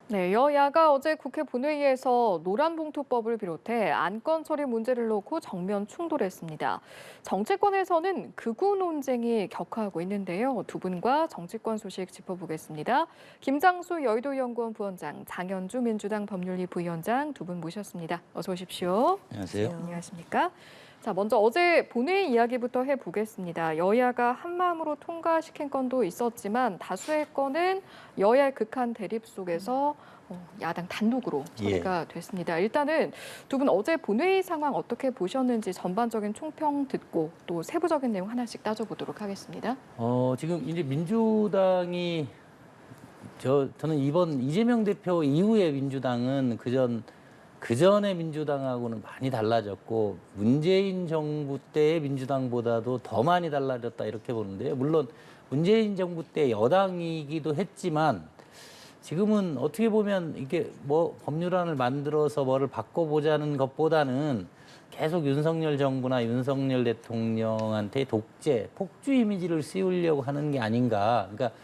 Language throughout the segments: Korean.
네, 여야가 어제 국회 본회의에서 노란봉투법을 비롯해 안건 처리 문제를 놓고 정면 충돌했습니다. 정치권에서는 극우 논쟁이 격화하고 있는데요. 두 분과 정치권 소식 짚어보겠습니다. 김장수 여의도연구원 부원장, 장현주 민주당 법률위 부위원장 두 분 모셨습니다. 어서 오십시오. 안녕하세요. 안녕하십니까? 자, 먼저 어제 본회의 이야기부터 해보겠습니다. 여야가 한마음으로 통과시킨 건도 있었지만 다수의 건은 여야의 극한 대립 속에서 야당 단독으로 처리가 됐습니다. 일단은 두 분 어제 본회의 상황 어떻게 보셨는지 전반적인 총평 듣고 또 세부적인 내용 하나씩 따져보도록 하겠습니다. 지금 이제 민주당이 저는 이번 이재명 대표 이후의 민주당은 그전의 민주당하고는 많이 달라졌고 문재인 정부 때의 민주당보다도 더 많이 달라졌다 이렇게 보는데요. 물론 문재인 정부 때 여당이기도 했지만 지금은 어떻게 보면 이게 뭐 법률안을 만들어서 뭐를 바꿔보자는 것보다는 계속 윤석열 정부나 윤석열 대통령한테 독재, 폭주 이미지를 씌우려고 하는 게 아닌가. 그러니까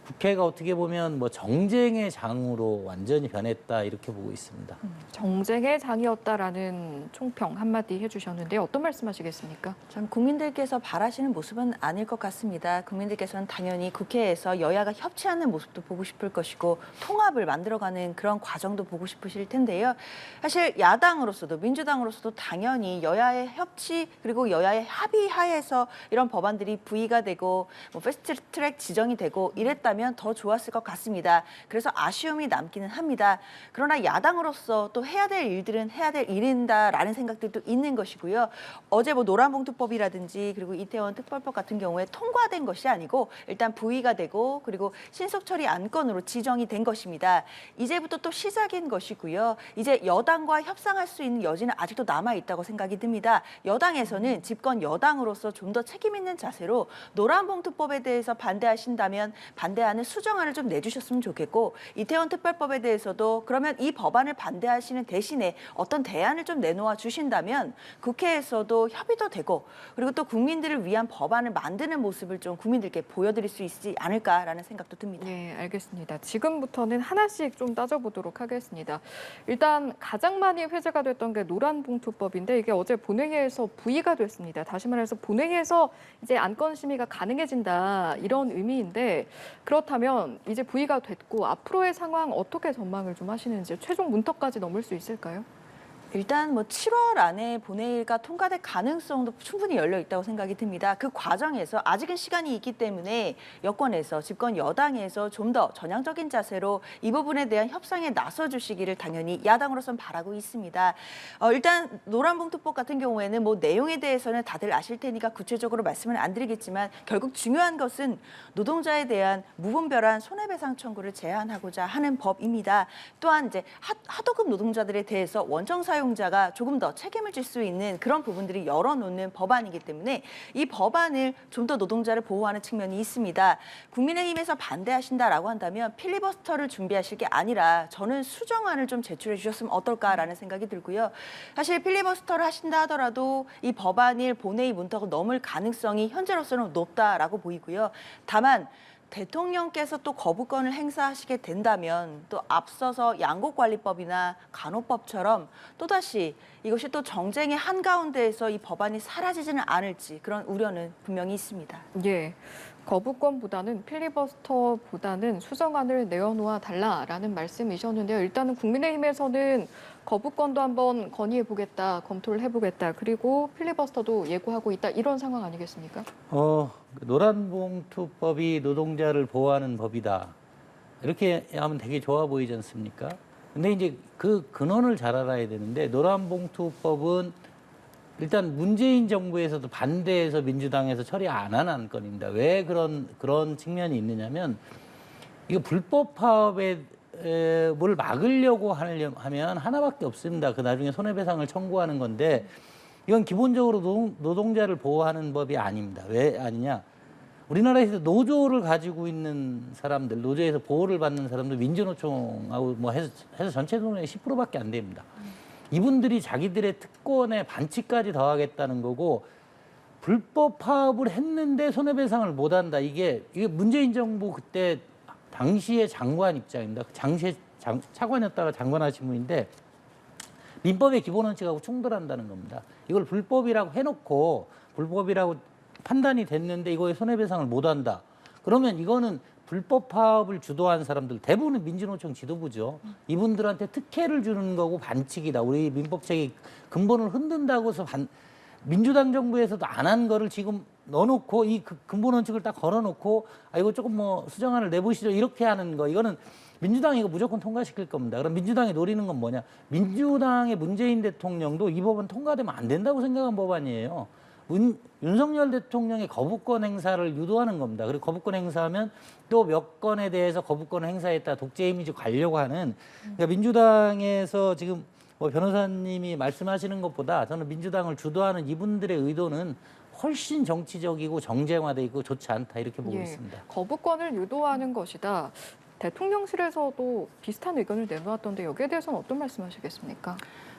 국회가 어떻게 보면 뭐 정쟁의 장으로 완전히 변했다 이렇게 보고 있습니다. 정쟁의 장이었다라는 총평 한마디 해주셨는데 어떤 말씀하시겠습니까? 전 국민들께서 바라시는 모습은 아닐 것 같습니다. 국민들께서는 당연히 국회에서 여야가 협치하는 모습도 보고 싶을 것이고 통합을 만들어가는 그런 과정도 보고 싶으실 텐데요. 사실 야당으로서도 민주당으로서도 당연히 여야의 협치 그리고 여야의 합의 하에서 이런 법안들이 부의가 되고 뭐 패스트트랙 지정이 되고 이랬다면 더 좋았을 것 같습니다. 그래서 아쉬움이 남기는 합니다. 그러나 야당으로서 또 해야 될 일들은 해야 될 일인다라는 생각들도 있는 것이고요. 어제 뭐 노란봉투법이라든지 그리고 이태원 특별법 같은 경우에 통과된 것이 아니고 일단 부의가 되고 그리고 신속 처리 안건으로 지정이 된 것입니다. 이제부터 또 시작인 것이고요. 이제 여당과 협상할 수 있는 여지는 아직도 남아 있다고 생각이 듭니다. 여당에서는 집권 여당으로서 좀 더 책임 있는 자세로 노란봉투법에 대해서 반대하신다면 반대하는 수정안을 좀 내주셨으면 좋겠고 이태원 특별법에 대해서도 그러면 이 법안을 반대하시는 대신에 어떤 대안을 좀 내놓아 주신다면 국회에서도 협의도 되고 그리고 또 국민들을 위한 법안을 만드는 모습을 좀 국민들께 보여드릴 수 있지 않을까라는 생각도 듭니다. 네, 알겠습니다. 지금부터는 하나씩 좀 따져보도록 하겠습니다. 일단 가장 많이 회자가 됐던 게 노란봉투법인데 이게 어제 본회의에서 부의가 됐습니다. 다시 말해서 본회의에서 이제 안건 심의가 가능해진다 이런 의미인데 그렇다면 이제 부의가 됐고 앞으로의 상황 어떻게 전망을 좀 하시는지 최종 문턱까지 넘을 수 있을까요? 일단 뭐 7월 안에 본회의가 통과될 가능성도 충분히 열려 있다고 생각이 듭니다. 그 과정에서 아직은 시간이 있기 때문에 여권에서 집권 여당에서 좀 더 전향적인 자세로 이 부분에 대한 협상에 나서 주시기를 당연히 야당으로선 바라고 있습니다. 일단 노란봉투법 같은 경우에는 뭐 내용에 대해서는 다들 아실 테니까 구체적으로 말씀을 안 드리겠지만 결국 중요한 것은 노동자에 대한 무분별한 손해배상 청구를 제한하고자 하는 법입니다. 또한 이제 하도급 노동자들에 대해서 원청 사용자가 조금 더 책임을 질 수 있는 그런 부분들이 열어놓는 법안이기 때문에 이 법안을 좀 더 노동자를 보호하는 측면이 있습니다. 국민의힘에서 반대하신다라고 한다면 필리버스터를 준비하실 게 아니라 저는 수정안을 좀 제출해 주셨으면 어떨까라는 생각이 들고요. 사실 필리버스터를 하신다 하더라도 이 법안일 본회의 문턱을 넘을 가능성이 현재로서는 높다라고 보이고요. 다만 대통령께서 또 거부권을 행사하시게 된다면 또 앞서서 양곡관리법이나 간호법처럼 또다시 이것이 또 정쟁의 한가운데에서 이 법안이 사라지지는 않을지 그런 우려는 분명히 있습니다. 예. 거부권보다는 필리버스터보다는 수정안을 내어놓아 달라라는 말씀이셨는데요. 일단은 국민의힘에서는 거부권도 한번 건의해보겠다, 검토를 해보겠다, 그리고 필리버스터도 예고하고 있다 이런 상황 아니겠습니까? 노란봉투법이 노동자를 보호하는 법이다. 이렇게 하면 되게 좋아 보이지 않습니까? 근데 이제 그 근원을 잘 알아야 되는데 노란봉투법은 일단 문재인 정부에서도 반대해서 민주당에서 처리 안 한 안건입니다. 왜 그런 측면이 있느냐면 이거 불법 파업에 뭘 막으려고 하면 하나밖에 없습니다. 그 나중에 손해배상을 청구하는 건데 이건 기본적으로 노동자를 보호하는 법이 아닙니다. 왜 아니냐? 우리나라에서 노조를 가지고 있는 사람들, 노조에서 보호를 받는 사람들 민주노총하고 뭐 해서 전체 노동의 10%밖에 안 됩니다. 이분들이 자기들의 특권에 반칙까지 더하겠다는 거고 불법 파업을 했는데 손해배상을 못 한다. 이게 문재인 정부 그때 당시의 장관 입장입니다. 당시의 차관이었다가 장관하신 분인데 민법의 기본 원칙하고 충돌한다는 겁니다. 이걸 불법이라고 해놓고 불법이라고 판단이 됐는데 이거에 손해배상을 못한다. 그러면 이거는 불법 파업을 주도한 사람들 대부분은 민주노총 지도부죠. 이분들한테 특혜를 주는 거고 반칙이다. 우리 민법책의 근본을 흔든다고 해서 민주당 정부에서도 안 한 거를 지금 넣어놓고 이 근본 원칙을 딱 걸어놓고 이거 조금 뭐 수정안을 내보시죠 이렇게 하는 거 이거는 민주당이 이거 무조건 통과시킬 겁니다. 그럼 민주당이 노리는 건 뭐냐? 민주당의 문재인 대통령도 이 법은 통과되면 안 된다고 생각한 법안이에요. 윤석열 대통령의 거부권 행사를 유도하는 겁니다. 그리고 거부권 행사하면 또 몇 건에 대해서 거부권을 행사했다 독재 이미지 가려고 하는 그러니까 민주당에서 지금 뭐 변호사님이 말씀하시는 것보다 저는 민주당을 주도하는 이분들의 의도는 훨씬 정치적이고 정쟁화돼 있고 좋지 않다 이렇게 보고 있습니다. 거부권을 유도하는 것이다. 대통령실에서도 비슷한 의견을 내놓았던데 여기에 대해서는 어떤 말씀하시겠습니까?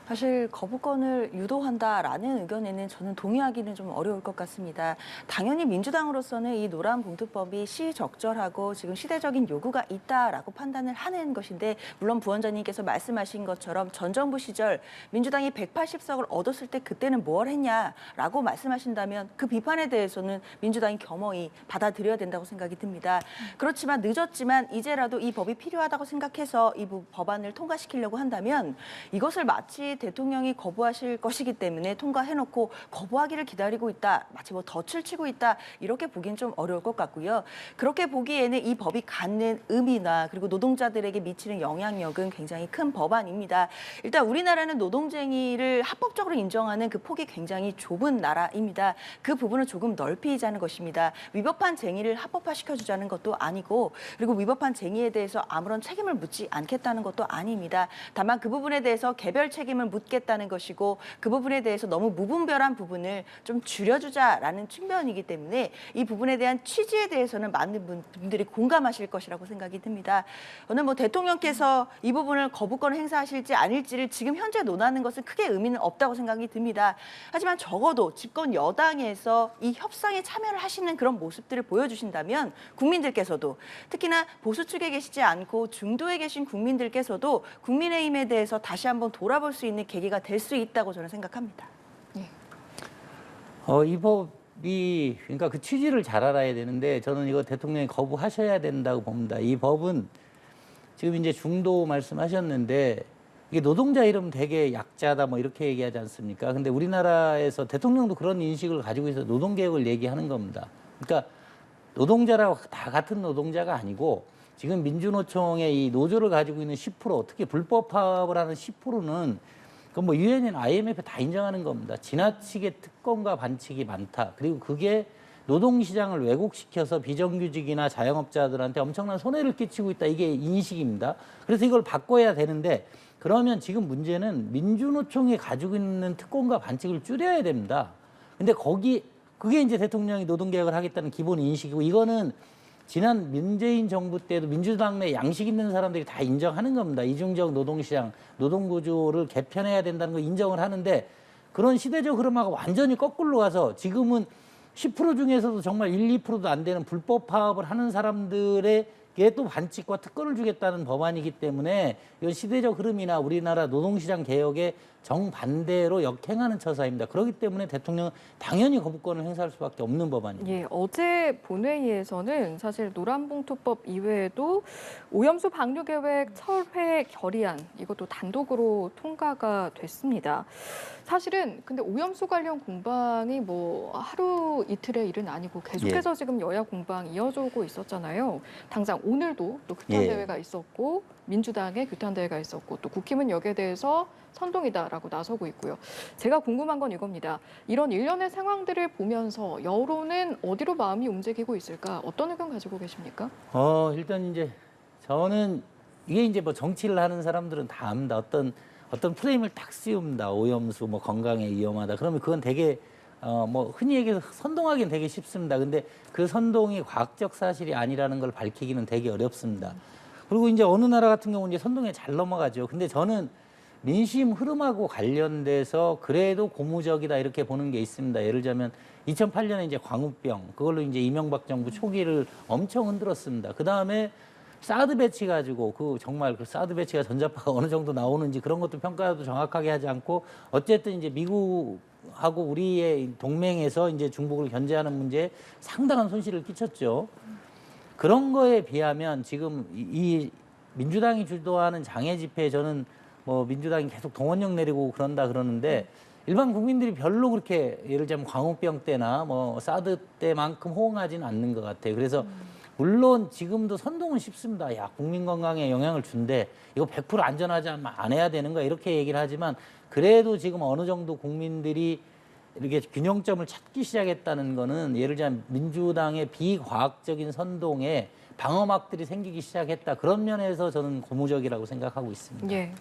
사실 거부권을 유도한다라는 의견에는 저는 동의하기는 좀 어려울 것 같습니다. 당연히 민주당으로서는 이 노란봉투법이 시적절하고 지금 시대적인 요구가 있다라고 판단을 하는 것인데 물론 부원장님께서 말씀하신 것처럼 전 정부 시절 민주당이 180석을 얻었을 때 그때는 뭘 했냐라고 말씀하신다면 그 비판에 대해서는 민주당이 겸허히 받아들여야 된다고 생각이 듭니다. 그렇지만 늦었지만 이제라도 이 법이 필요하다고 생각해서 이 법안을 통과시키려고 한다면 이것을 마치 대통령이 거부하실 것이기 때문에 통과해놓고 거부하기를 기다리고 있다. 마치 뭐 덫을 치고 있다. 이렇게 보기는 좀 어려울 것 같고요. 그렇게 보기에는 이 법이 갖는 의미나 그리고 노동자들에게 미치는 영향력은 굉장히 큰 법안입니다. 일단 우리나라는 노동쟁의를 합법적으로 인정하는 그 폭이 굉장히 좁은 나라입니다. 그 부분을 조금 넓히자는 것입니다. 위법한 쟁의를 합법화시켜주자는 것도 아니고 그리고 위법한 쟁의에 대해서 아무런 책임을 묻지 않겠다는 것도 아닙니다. 다만 그 부분에 대해서 개별 책임을 묻겠다는 것이고 그 부분에 대해서 너무 무분별한 부분을 좀 줄여주자라는 측면이기 때문에 이 부분에 대한 취지에 대해서는 많은 분들이 공감하실 것이라고 생각이 듭니다. 오늘 뭐 대통령께서 이 부분을 거부권을 행사하실지 아닐지를 지금 현재 논하는 것은 크게 의미는 없다고 생각이 듭니다. 하지만 적어도 집권 여당에서 이 협상에 참여를 하시는 그런 모습들을 보여주신다면 국민들께서도 특히나 보수 측에 계시지 않고 중도에 계신 국민들께서도 국민의힘에 대해서 다시 한번 돌아볼 수 있는 계기가 될 수 있다고 저는 생각합니다. 이 법이 그러니까 그 취지를 잘 알아야 되는데 저는 이거 대통령이 거부하셔야 된다고 봅니다. 이 법은 지금 이제 중도 말씀하셨는데 이게 노동자 이름 되게 약자다 뭐 이렇게 얘기하지 않습니까? 근데 우리나라에서 대통령도 그런 인식을 가지고 있어서 노동개혁을 얘기하는 겁니다. 그러니까 노동자라고 다 같은 노동자가 아니고 지금 민주노총의 이 노조를 가지고 있는 10% 특히 불법 파업을 하는 10%는 그 뭐 유엔이나 IMF 다 인정하는 겁니다. 지나치게 특권과 반칙이 많다. 그리고 그게 노동시장을 왜곡시켜서 비정규직이나 자영업자들한테 엄청난 손해를 끼치고 있다. 이게 인식입니다. 그래서 이걸 바꿔야 되는데 그러면 지금 문제는 민주노총이 가지고 있는 특권과 반칙을 줄여야 됩니다. 근데 그게 이제 대통령이 노동개혁을 하겠다는 기본 인식이고 이거는 지난 문재인 정부 때도 민주당 내 양식 있는 사람들이 다 인정하는 겁니다. 이중적 노동시장, 노동구조를 개편해야 된다는 거 인정을 하는데 그런 시대적 흐름하고 완전히 거꾸로 가서 지금은 10% 중에서도 정말 1, 2%도 안 되는 불법 파업을 하는 사람들에게 또 반칙과 특권을 주겠다는 법안이기 때문에 이건 시대적 흐름이나 우리나라 노동시장 개혁에 정반대로 역행하는 처사입니다. 그렇기 때문에 대통령은 당연히 거부권을 행사할 수밖에 없는 법안입니다. 예, 어제 본회의에서는 사실 노란봉투법 이외에도 오염수 방류 계획 철회 결의안 이것도 단독으로 통과가 됐습니다. 사실은 근데 오염수 관련 공방이 뭐 하루 이틀의 일은 아니고 계속해서 지금 여야 공방 이어져 오고 있었잖아요. 당장 오늘도 또 규탄대회가 있었고 민주당의 규탄대회가 있었고 또 국힘은 여기에 대해서 선동이다라고 나서고 있고요. 제가 궁금한 건 이겁니다. 이런 일련의 상황들을 보면서 여론은 어디로 마음이 움직이고 있을까? 어떤 의견 가지고 계십니까? 일단 이제 저는 이게 이제 뭐 정치를 하는 사람들은 다 압니다. 어떤 프레임을 딱 씌웁니다. 오염수 뭐 건강에 위험하다. 그러면 그건 되게 뭐 흔히 얘기해서 선동하기는 되게 쉽습니다. 근데 그 선동이 과학적 사실이 아니라는 걸 밝히기는 되게 어렵습니다. 그리고 이제 어느 나라 같은 경우는 이제 선동에 잘 넘어가죠. 근데 저는 민심 흐름하고 관련돼서 그래도 고무적이다 이렇게 보는 게 있습니다. 예를 들자면 2008년에 이제 광우병 그걸로 이제 이명박 정부 초기를 엄청 흔들었습니다. 그 다음에 사드 배치 가지고 정말 그 사드 배치가 전자파가 어느 정도 나오는지 그런 것도 평가도 정확하게 하지 않고 어쨌든 이제 미국하고 우리의 동맹에서 이제 중국을 견제하는 문제에 상당한 손실을 끼쳤죠. 그런 거에 비하면 지금 이 민주당이 주도하는 장애 집회에 저는 뭐 민주당이 계속 동원령 내리고 그런다 그러는데 일반 국민들이 별로 그렇게 예를 들자면 광우병 때나 뭐 사드 때만큼 호응하지는 않는 것 같아요. 그래서 물론 지금도 선동은 쉽습니다. 야, 국민 건강에 영향을 준대. 이거 100% 안전하지 않으면 안 해야 되는 거야. 이렇게 얘기를 하지만 그래도 지금 어느 정도 국민들이 이렇게 균형점을 찾기 시작했다는 거는 예를 들자면 민주당의 비과학적인 선동에 방어막들이 생기기 시작했다. 그런 면에서 저는 고무적이라고 생각하고 있습니다. 예.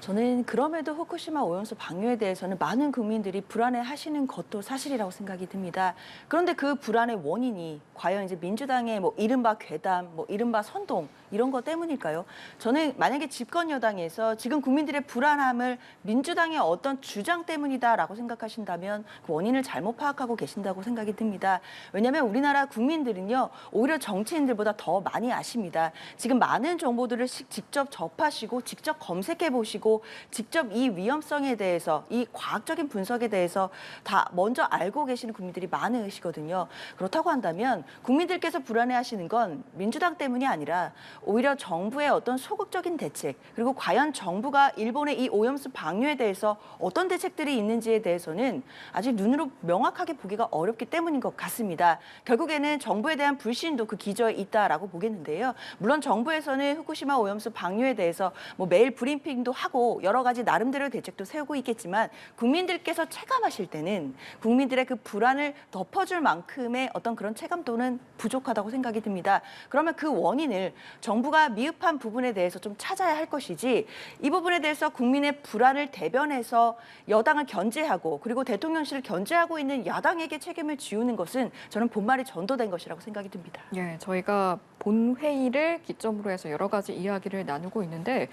저는 그럼에도 후쿠시마 오염수 방류에 대해서는 많은 국민들이 불안해하시는 것도 사실이라고 생각이 듭니다. 그런데 그 불안의 원인이 과연 이제 민주당의 뭐 이른바 괴담, 뭐 이른바 선동 이런 것 때문일까요? 저는 만약에 집권 여당에서 지금 국민들의 불안함을 민주당의 어떤 주장 때문이다라고 생각하신다면 그 원인을 잘못 파악하고 계신다고 생각이 듭니다. 왜냐하면 우리나라 국민들은요 오히려 정치인들보다 더 많이 아십니다. 지금 많은 정보들을 직접 접하시고 직접 검색해 보시고 직접 이 위험성에 대해서 이 과학적인 분석에 대해서 다 먼저 알고 계시는 국민들이 많으시거든요. 그렇다고 한다면 국민들께서 불안해하시는 건 민주당 때문이 아니라 오히려 정부의 어떤 소극적인 대책 그리고 과연 정부가 일본의 이 오염수 방류에 대해서 어떤 대책들이 있는지에 대해서는 아직 눈으로 명확하게 보기가 어렵기 때문인 것 같습니다. 결국에는 정부에 대한 불신도 그 기저에 있다라고 보겠는데요. 물론 정부에서는 후쿠시마 오염수 방류에 대해서 뭐 매일 브리핑도 하고 여러 가지 나름대로의 대책도 세우고 있겠지만 국민들께서 체감하실 때는 국민들의 그 불안을 덮어줄 만큼의 어떤 그런 체감도는 부족하다고 생각이 듭니다. 그러면 그 원인을 정부가 미흡한 부분에 대해서 좀 찾아야 할 것이지 이 부분에 대해서 국민의 불안을 대변해서 여당을 견제하고 그리고 대통령실을 견제하고 있는 야당에게 책임을 지우는 것은 저는 본말이 전도된 것이라고 생각이 듭니다. 예, 저희가 본회의를 기점으로 해서 여러 가지 이야기를 나누고 있는데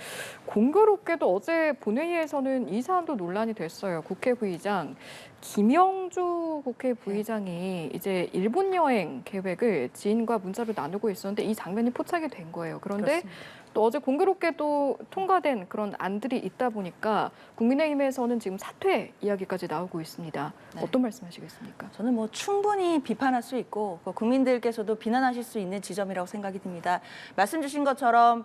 공교롭게도 어제 본회의에서는 이 사안도 논란이 됐어요. 국회 부의장 김영주 국회 부의장이 이제 일본 여행 계획을 지인과 문자로 나누고 있었는데 이 장면이 포착이 된 거예요. 그런데 그렇습니다. 또 어제 공교롭게도 통과된 그런 안들이 있다 보니까 국민의힘에서는 지금 사퇴 이야기까지 나오고 있습니다. 네. 어떤 말씀하시겠습니까? 저는 뭐 충분히 비판할 수 있고 국민들께서도 비난하실 수 있는 지점이라고 생각이 듭니다. 말씀 주신 것처럼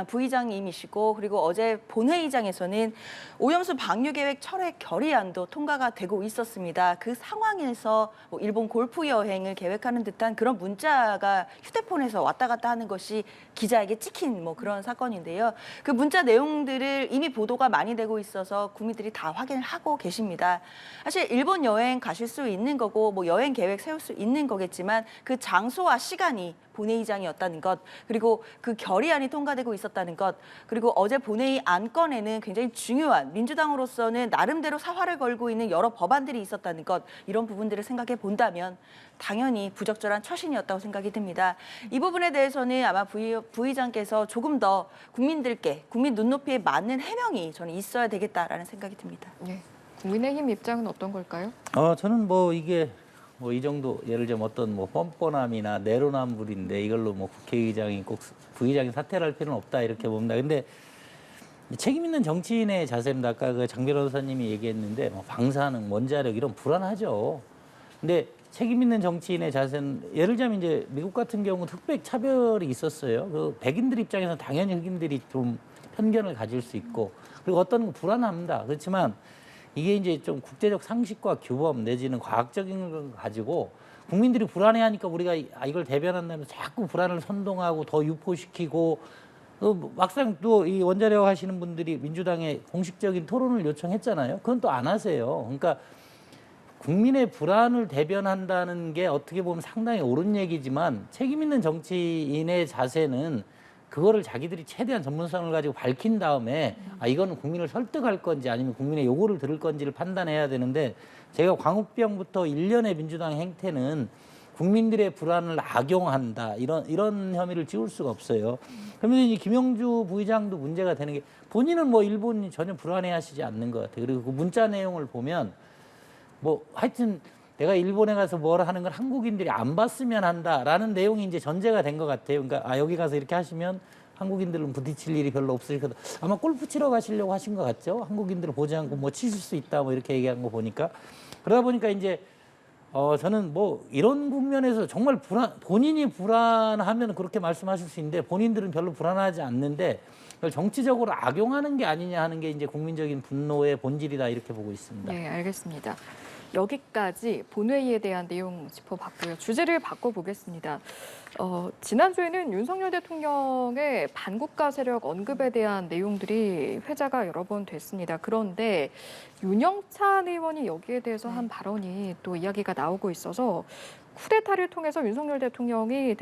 부의장님이시고 그리고 어제 본회의장에서는 오염수 방류 계획 철회 결의안도 통과가 되고 있었습니다. 그 상황에서 뭐 일본 골프 여행을 계획하는 듯한 그런 문자가 휴대폰에서 왔다 갔다 하는 것이 기자에게 찍힌 뭐 그런 사건인데요. 그 문자 내용들을 이미 보도가 많이 되고 있어서 국민들이 다 확인을 하고 계십니다. 사실 일본 여행 가실 수 있는 거고 뭐 여행 계획 세울 수 있는 거겠지만 그 장소와 시간이 본회의장이었다는 것, 그리고 그 결의안이 통과되고 있었다는 것, 그리고 어제 본회의 안건에는 굉장히 중요한 민주당으로서는 나름대로 사활을 걸고 있는 여러 법안들이 있었다는 것, 이런 부분들을 생각해 본다면 당연히 부적절한 처신이었다고 생각이 듭니다. 이 부분에 대해서는 아마 부의장께서 조금 더 국민들께 국민 눈높이에 맞는 해명이 저는 있어야 되겠다라는 생각이 듭니다. 예. 국민의힘 입장은 어떤 걸까요? 저는 뭐 이게 뭐 이 정도 예를 들면 어떤 뭐 뻔뻔함이나 내로남불인데 이걸로 뭐 국회의장이 꼭 부의장이 사퇴를 할 필요는 없다 이렇게 봅니다. 근데 책임 있는 정치인의 자세입니다. 아까 그 장 변호사님이 얘기했는데 뭐 방사능, 원자력 이런 불안하죠. 근데 책임 있는 정치인의 자세는 예를 들자면 이제 미국 같은 경우는 흑백 차별이 있었어요. 그 백인들 입장에서는 당연히 흑인들이 좀 편견을 가질 수 있고 그리고 어떤 건 불안합니다. 그렇지만 이게 이제 좀 국제적 상식과 규범 내지는 과학적인 걸 가지고 국민들이 불안해하니까 우리가 이걸 대변한다면서 자꾸 불안을 선동하고 더 유포시키고 막상 또 이 원자력 하시는 분들이 민주당에 공식적인 토론을 요청했잖아요. 그건 또 안 하세요. 그러니까 국민의 불안을 대변한다는 게 어떻게 보면 상당히 옳은 얘기지만 책임 있는 정치인의 자세는 그거를 자기들이 최대한 전문성을 가지고 밝힌 다음에 이거는 국민을 설득할 건지 아니면 국민의 요구를 들을 건지를 판단해야 되는데 제가 광우병부터 일련의 민주당 행태는 국민들의 불안을 악용한다 이런 혐의를 지울 수가 없어요. 그러면 이제 김영주 부의장도 문제가 되는 게 본인은 뭐 일본이 전혀 불안해하시지 않는 것 같아요. 그리고 그 문자 내용을 보면 뭐 하여튼 내가 일본에 가서 뭘 하는 걸 한국인들이 안 봤으면 한다라는 내용이 이제 전제가 된 것 같아요. 그러니까 여기 가서 이렇게 하시면 한국인들은 부딪힐 일이 별로 없으니까 아마 골프 치러 가시려고 하신 것 같죠. 한국인들을 보지 않고 뭐 치실 수 있다 뭐 이렇게 얘기한 거 보니까 그러다 보니까 이제 저는 뭐 이런 국면에서 정말 본인이 불안하면 그렇게 말씀하실 수 있는데 본인들은 별로 불안하지 않는데 그걸 정치적으로 악용하는 게 아니냐 하는 게 이제 국민적인 분노의 본질이다 이렇게 보고 있습니다. 네, 알겠습니다. 여기까지 본회의에 대한 내용 짚어봤고요. 주제를 바꿔보겠습니다. 지난주에는 윤석열 대통령의 반국가 세력 언급에 대한 내용들이 회자가 여러 번 됐습니다. 그런데 윤영찬 의원이 여기에 대해서 한 발언이 또 이야기가 나오고 있어서 쿠데타를 통해서 윤석열 대통령이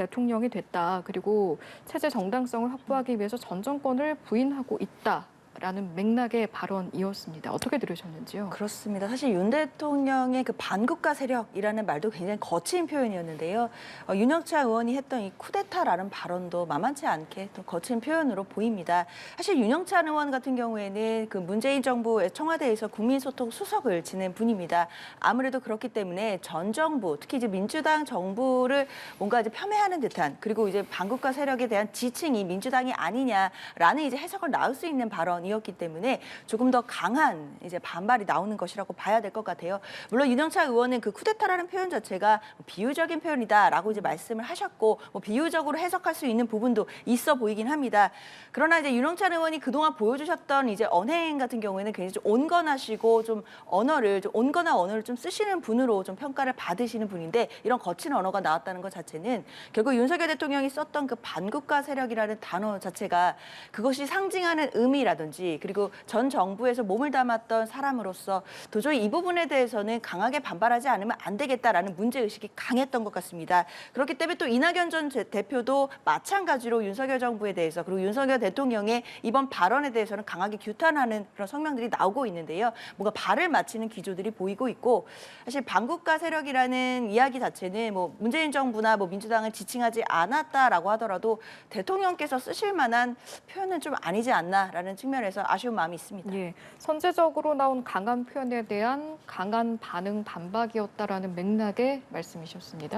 됐다. 그리고 체제 정당성을 확보하기 위해서 전 정권을 부인하고 있다. 라는 맥락의 발언이었습니다. 어떻게 들으셨는지요? 그렇습니다. 사실 윤 대통령의 그 반국가 세력이라는 말도 굉장히 거친 표현이었는데요. 윤영찬 의원이 했던 이 쿠데타라는 발언도 만만치 않게 또 거친 표현으로 보입니다. 사실 윤영찬 의원 같은 경우에는 그 문재인 정부 청와대에서 국민소통 수석을 지낸 분입니다. 아무래도 그렇기 때문에 전 정부, 특히 이제 민주당 정부를 뭔가 이제 폄훼하는 듯한 그리고 이제 반국가 세력에 대한 지칭이 민주당이 아니냐라는 이제 해석을 나올 수 있는 발언. 이었기 때문에 조금 더 강한 이제 반발이 나오는 것이라고 봐야 될 것 같아요. 물론 윤영찬 의원은 그 쿠데타라는 표현 자체가 비유적인 표현이다라고 이제 말씀을 하셨고 뭐 비유적으로 해석할 수 있는 부분도 있어 보이긴 합니다. 그러나 이제 윤영찬 의원이 그동안 보여주셨던 이제 언행 같은 경우에는 굉장히 좀 온건하시고 좀 온건한 언어를 좀 쓰시는 분으로 좀 평가를 받으시는 분인데 이런 거친 언어가 나왔다는 것 자체는 결국 윤석열 대통령이 썼던 그 반국가 세력이라는 단어 자체가 그것이 상징하는 의미라든지 그리고 전 정부에서 몸을 담았던 사람으로서 도저히 이 부분에 대해서는 강하게 반발하지 않으면 안 되겠다라는 문제의식이 강했던 것 같습니다. 그렇기 때문에 또 이낙연 전 대표도 마찬가지로 윤석열 정부에 대해서 그리고 윤석열 대통령의 이번 발언에 대해서는 강하게 규탄하는 그런 성명들이 나오고 있는데요. 뭔가 발을 맞추는 기조들이 보이고 있고 사실 반국가 세력이라는 이야기 자체는 뭐 문재인 정부나 뭐 민주당을 지칭하지 않았다라고 하더라도 대통령께서 쓰실 만한 표현은 좀 아니지 않나라는 측면에서 아쉬운 마음이 있습니다. 예, 선제적으로 나온 강한 표현에 대한 강한 반응 반박이었다라는 맥락의 말씀이셨습니다.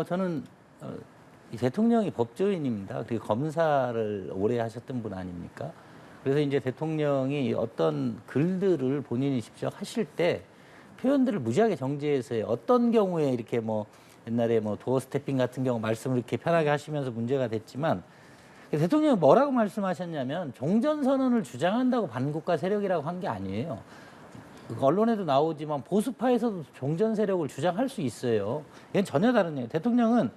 저는 이 대통령이 법조인입니다. 그리고 검사를 오래 하셨던 분 아닙니까? 그래서 이제 대통령이 어떤 글들을 본인이 직접 하실 때 표현들을 무지하게 정제해서 해요. 어떤 경우에 이렇게 뭐 옛날에 뭐 도어 스태핑 같은 경우 말씀을 이렇게 편하게 하시면서 문제가 됐지만 대통령이 뭐라고 말씀하셨냐면 종전선언을 주장한다고 반국가 세력이라고 한 게 아니에요. 언론에도 나오지만 보수파에서도 종전 세력을 주장할 수 있어요. 이건 전혀 다른 얘기예요. 대통령은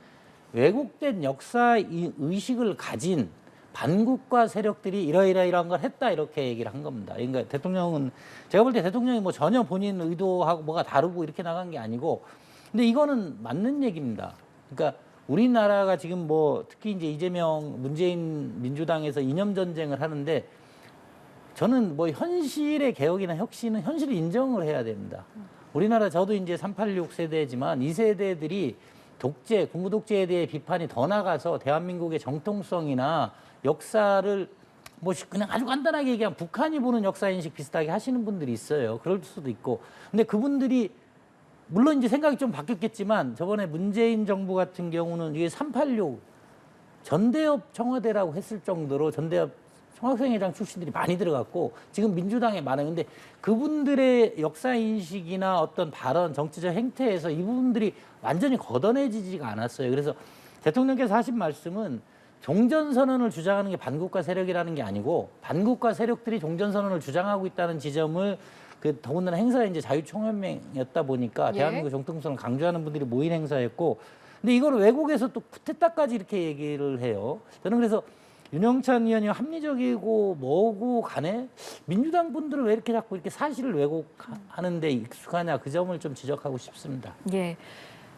왜곡된 역사 의식을 가진 반국가 세력들이 이러이러한 걸 했다 이렇게 얘기를 한 겁니다. 그러니까 대통령은 제가 볼 때 대통령이 뭐 전혀 본인 의도하고 뭐가 다르고 이렇게 나간 게 아니고 근데 이거는 맞는 얘기입니다. 그러니까 우리나라가 지금 뭐 특히 이제 이재명, 문재인 민주당에서 이념 전쟁을 하는데 저는 뭐 현실의 개혁이나 혁신은 현실을 인정을 해야 됩니다. 우리나라 저도 이제 386 세대지만 이 세대들이 독재, 군부 독재에 대해 비판이 더 나가서 대한민국의 정통성이나 역사를 뭐 그냥 아주 간단하게 얘기하면 북한이 보는 역사 인식 비슷하게 하시는 분들이 있어요. 그럴 수도 있고. 근데 그분들이 물론 이제 생각이 좀 바뀌었겠지만 저번에 문재인 정부 같은 경우는 이게 386 전대협 청와대라고 했을 정도로 전대협 총학생회장 출신들이 많이 들어갔고 지금 민주당에 많아요. 근데 그분들의 역사 인식이나 어떤 발언, 정치적 행태에서 이 부분들이 완전히 걷어내지지가 않았어요. 그래서 대통령께서 하신 말씀은 종전선언을 주장하는 게 반국가 세력이라는 게 아니고 반국가 세력들이 종전선언을 주장하고 있다는 지점을 그 더군다나 행사가 이제 자유총연맹이었다 보니까 예. 대한민국 정통성을 강조하는 분들이 모인 행사였고 근데 이걸 외국에서 또 쿠데타까지 이렇게 얘기를 해요. 저는 그래서 윤영찬 의원이 합리적이고 뭐고 간에 민주당 분들은 왜 이렇게 자꾸 이렇게 사실을 왜곡하는데 익숙하냐 그 점을 좀 지적하고 싶습니다. 예,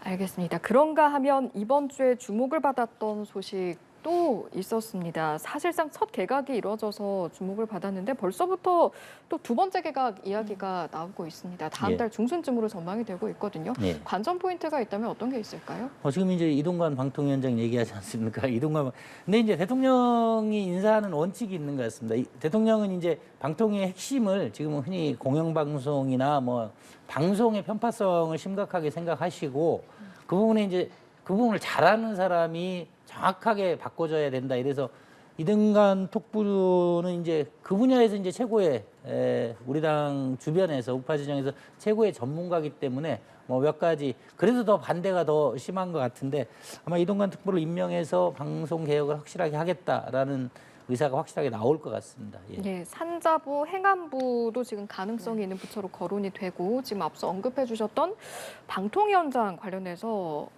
알겠습니다. 그런가 하면 이번 주에 주목을 받았던 소식 또 있었습니다. 사실상 첫 개각이 이루어져서 주목을 받았는데 벌써부터 또 두 번째 개각 이야기가 나오고 있습니다. 다음 예. 달 중순쯤으로 전망이 되고 있거든요. 예. 관전 포인트가 있다면 어떤 게 있을까요? 지금 이제 이동관 방통위원장 얘기하지 않습니까? 근데 이제 대통령이 인사하는 원칙이 있는 것 같습니다. 대통령은 이제 방통위의 핵심을 지금 흔히 공영방송이나 뭐 방송의 편파성을 심각하게 생각하시고 그 부분에 이제 그 부분을 잘하는 사람이 정확하게 바꿔줘야 된다. 이래서 이등관 톡부는 이제 그 분야에서 이제 최고의 우리 당 주변에서 우파 진영에서 최고의 전문가이기 때문에 뭐 몇 가지 그래서 더 반대가 더 심한 것 같은데 아마 이동관 특보를 임명해서 방송 개혁을 확실하게 하겠다라는 의사가 확실하게 나올 것 같습니다. 예. 예, 산자부, 행안부도 지금 가능성이 있는 부처로 거론이 되고 지금 앞서 언급해 주셨던 방통위원장 관련해서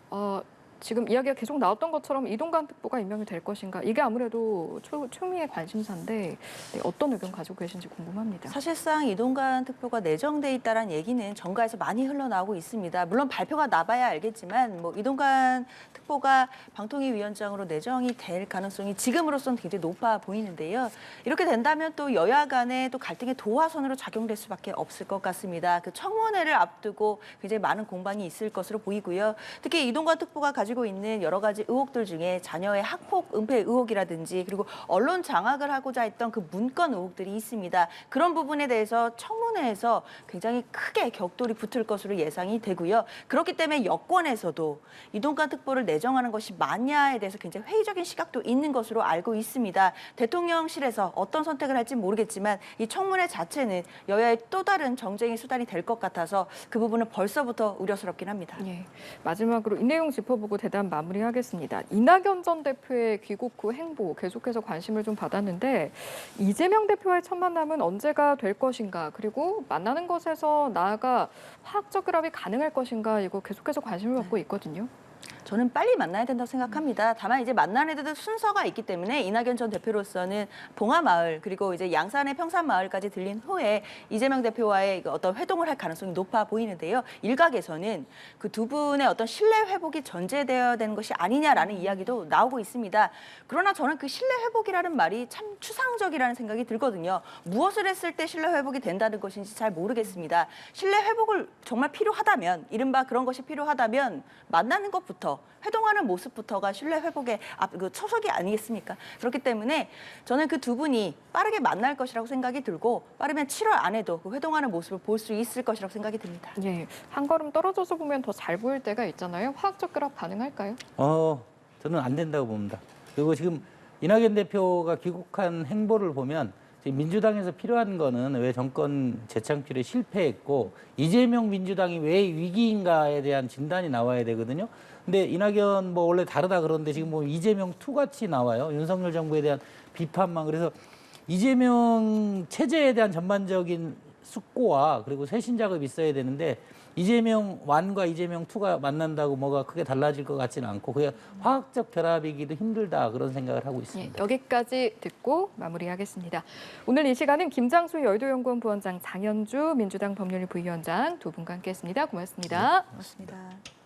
지금 이야기가 계속 나왔던 것처럼 이동관 특보가 임명이 될 것인가 이게 아무래도 초미의 관심사인데 네, 어떤 의견 가지고 계신지 궁금합니다. 사실상 이동관 특보가 내정돼 있다는 얘기는 정가에서 많이 흘러나오고 있습니다. 물론 발표가 나봐야 알겠지만 뭐 이동관 특보가 방통위 위원장으로 내정이 될 가능성이 지금으로서는 굉장히 높아 보이는데요. 이렇게 된다면 또 여야 간의 또 갈등의 도화선으로 작용될 수밖에 없을 것 같습니다. 그 청문회를 앞두고 굉장히 많은 공방이 있을 것으로 보이고요. 특히 이동관 특보가 가지고 있는 여러 가지 의혹들 중에 자녀의 학폭 은폐 의혹이라든지 그리고 언론 장악을 하고자 했던 그 문건 의혹들이 있습니다. 그런 부분에 대해서 청문회에서 굉장히 크게 격돌이 붙을 것으로 예상이 되고요. 그렇기 때문에 여권에서도 이동관 특보를 내정하는 것이 맞냐에 대해서 굉장히 회의적인 시각도 있는 것으로 알고 있습니다. 대통령실에서 어떤 선택을 할지 모르겠지만 이 청문회 자체는 여야의 또 다른 정쟁의 수단이 될 것 같아서 그 부분은 벌써부터 우려스럽긴 합니다. 예, 마지막으로 이 내용 짚어보고 대담 마무리하겠습니다. 이낙연 전 대표의 귀국 후 행보 계속해서 관심을 좀 받았는데 이재명 대표와의 첫 만남은 언제가 될 것인가 그리고 만나는 것에서 나아가 화학적 결합이 가능할 것인가 이거 계속해서 관심을 받고 있거든요. 저는 빨리 만나야 된다고 생각합니다. 다만 이제 만나는 데도 순서가 있기 때문에 이낙연 전 대표로서는 봉하마을 그리고 이제 양산의 평산마을까지 들린 후에 이재명 대표와의 어떤 회동을 할 가능성이 높아 보이는데요. 일각에서는 그 두 분의 어떤 신뢰 회복이 전제되어야 되는 것이 아니냐라는 이야기도 나오고 있습니다. 그러나 저는 그 신뢰 회복이라는 말이 참 추상적이라는 생각이 들거든요. 무엇을 했을 때 신뢰 회복이 된다는 것인지 잘 모르겠습니다. 신뢰 회복을 정말 필요하다면 이른바 그런 것이 필요하다면 만나는 것부터 회동하는 모습부터가 신뢰 회복의 초석이 아니겠습니까? 그렇기 때문에 저는 그 두 분이 빠르게 만날 것이라고 생각이 들고 빠르면 7월 안에도 그 회동하는 모습을 볼 수 있을 것이라고 생각이 듭니다. 예, 한 걸음 떨어져서 보면 더 잘 보일 때가 있잖아요. 화학적 결합 가능할까요? 저는 안 된다고 봅니다. 그리고 지금 이낙연 대표가 귀국한 행보를 보면 지금 민주당에서 필요한 거는 왜 정권 재창출에 실패했고 이재명 민주당이 왜 위기인가에 대한 진단이 나와야 되거든요. 근데 이낙연 뭐 원래 다르다 그러는데 지금 뭐 이재명 2 같이 나와요. 윤석열 정부에 대한 비판만. 그래서 이재명 체제에 대한 전반적인 숙고와 그리고 쇄신 작업이 있어야 되는데 이재명 1과 이재명 2가 만난다고 뭐가 크게 달라질 것 같지는 않고 그게 화학적 결합이기도 힘들다 그런 생각을 하고 있습니다. 예, 여기까지 듣고 마무리하겠습니다. 오늘 이 시간은 김장수 여의도연구원 부원장, 장현주 민주당 법률 부위원장 두 분과 함께했습니다. 고맙습니다. 고맙습니다.